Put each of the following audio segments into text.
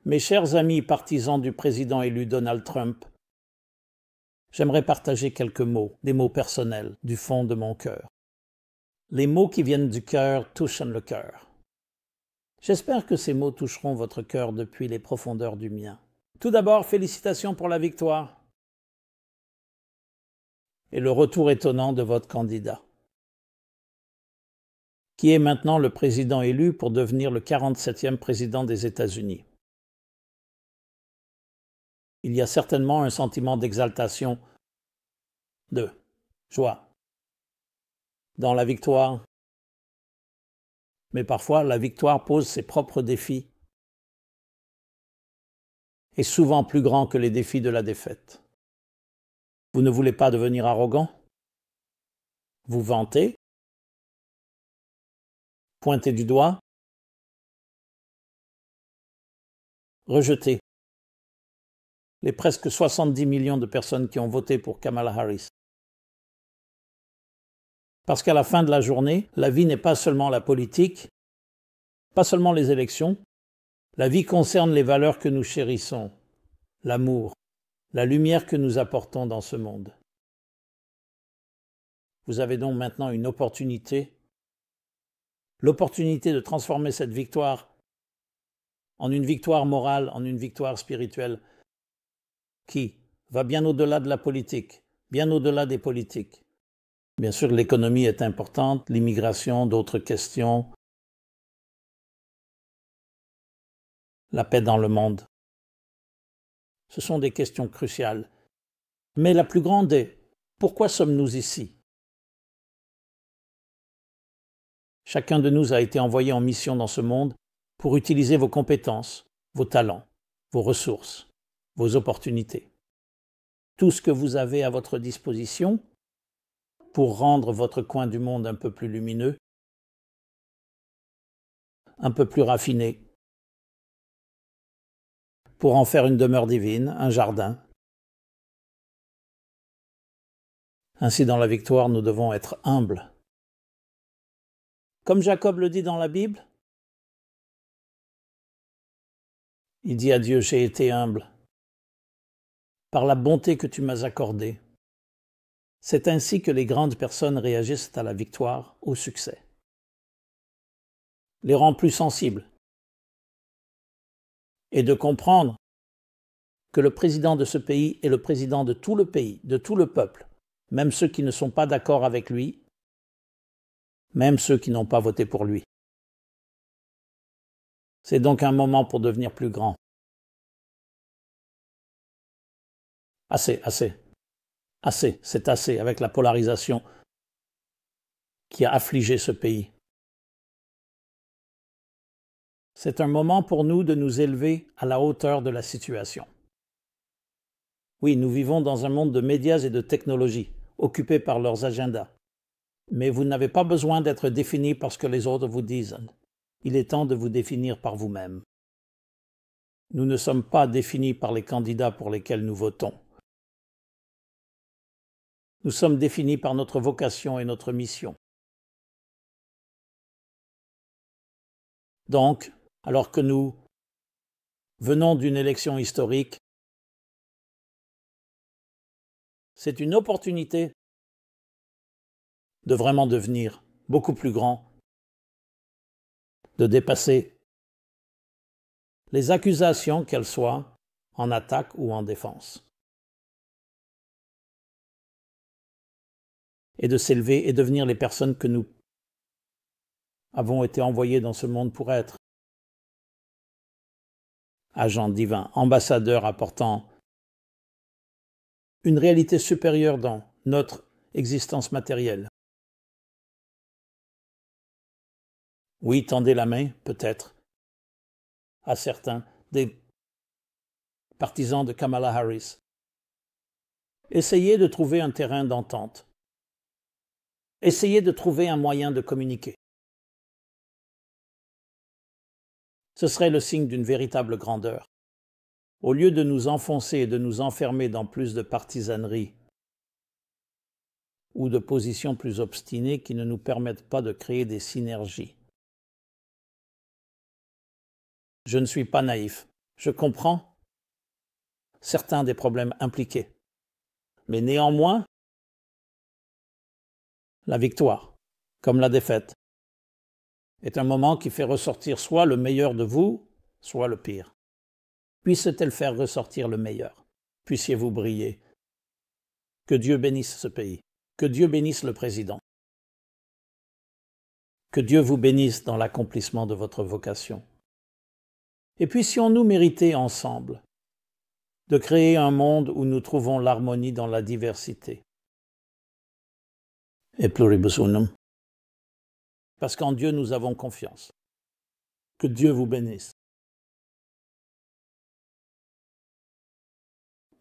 Mes chers amis partisans du président élu Donald Trump, j'aimerais partager quelques mots, des mots personnels, du fond de mon cœur. Les mots qui viennent du cœur touchent le cœur. J'espère que ces mots toucheront votre cœur depuis les profondeurs du mien. Tout d'abord, félicitations pour la victoire et le retour étonnant de votre candidat, qui est maintenant le président élu pour devenir le 47e président des États-Unis. Il y a certainement un sentiment d'exaltation, de joie dans la victoire, mais parfois la victoire pose ses propres défis, et souvent plus grands que les défis de la défaite. Vous ne voulez pas devenir arrogant? Vous vantez? Pointez du doigt? Rejetez les presque 70 millions de personnes qui ont voté pour Kamala Harris. Parce qu'à la fin de la journée, la vie n'est pas seulement la politique, pas seulement les élections. La vie concerne les valeurs que nous chérissons, l'amour, la lumière que nous apportons dans ce monde. Vous avez donc maintenant une opportunité, l'opportunité de transformer cette victoire en une victoire morale, en une victoire spirituelle, qui va bien au-delà de la politique, bien au-delà des politiques. Bien sûr, l'économie est importante, l'immigration, d'autres questions, la paix dans le monde. Ce sont des questions cruciales. Mais la plus grande est, pourquoi sommes-nous ici? Chacun de nous a été envoyé en mission dans ce monde pour utiliser vos compétences, vos talents, vos ressources, vos opportunités. Tout ce que vous avez à votre disposition pour rendre votre coin du monde un peu plus lumineux, un peu plus raffiné, pour en faire une demeure divine, un jardin. Ainsi, dans la victoire, nous devons être humbles. Comme Jacob le dit dans la Bible, il dit à Dieu, j'ai été humble par la bonté que tu m'as accordée. C'est ainsi que les grandes personnes réagissent à la victoire, au succès. Les rend plus sensibles. Et de comprendre que le président de ce pays est le président de tout le pays, de tout le peuple, même ceux qui ne sont pas d'accord avec lui, même ceux qui n'ont pas voté pour lui. C'est donc un moment pour devenir plus grand. Assez, assez. Assez, c'est assez avec la polarisation qui a affligé ce pays. C'est un moment pour nous de nous élever à la hauteur de la situation. Oui, nous vivons dans un monde de médias et de technologies, occupés par leurs agendas. Mais vous n'avez pas besoin d'être défini par ce que les autres vous disent. Il est temps de vous définir par vous-même. Nous ne sommes pas définis par les candidats pour lesquels nous votons. Nous sommes définis par notre vocation et notre mission. Donc, alors que nous venons d'une élection historique, c'est une opportunité de vraiment devenir beaucoup plus grand, de dépasser les accusations, qu'elles soient en attaque ou en défense, et de s'élever et devenir les personnes que nous avons été envoyés dans ce monde pour être. Agents divins, ambassadeurs apportant une réalité supérieure dans notre existence matérielle. Oui, tendez la main, peut-être, à certains des partisans de Kamala Harris. Essayez de trouver un terrain d'entente. Essayez de trouver un moyen de communiquer. Ce serait le signe d'une véritable grandeur. Au lieu de nous enfoncer et de nous enfermer dans plus de partisanerie ou de positions plus obstinées qui ne nous permettent pas de créer des synergies. Je ne suis pas naïf. Je comprends certains des problèmes impliqués. Mais néanmoins, la victoire, comme la défaite, est un moment qui fait ressortir soit le meilleur de vous, soit le pire. Puisse-t-elle faire ressortir le meilleur? Puissiez-vous briller. Que Dieu bénisse ce pays. Que Dieu bénisse le président. Que Dieu vous bénisse dans l'accomplissement de votre vocation. Et puissions-nous mériter ensemble de créer un monde où nous trouvons l'harmonie dans la diversité. Et pluribus unum. Parce qu'en Dieu nous avons confiance. Que Dieu vous bénisse.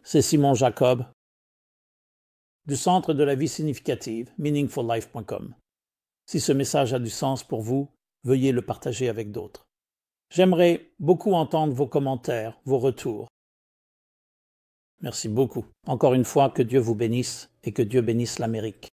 C'est Simon Jacob, du Centre de la vie significative, meaningfullife.com. Si ce message a du sens pour vous, veuillez le partager avec d'autres. J'aimerais beaucoup entendre vos commentaires, vos retours. Merci beaucoup. Encore une fois, que Dieu vous bénisse et que Dieu bénisse l'Amérique.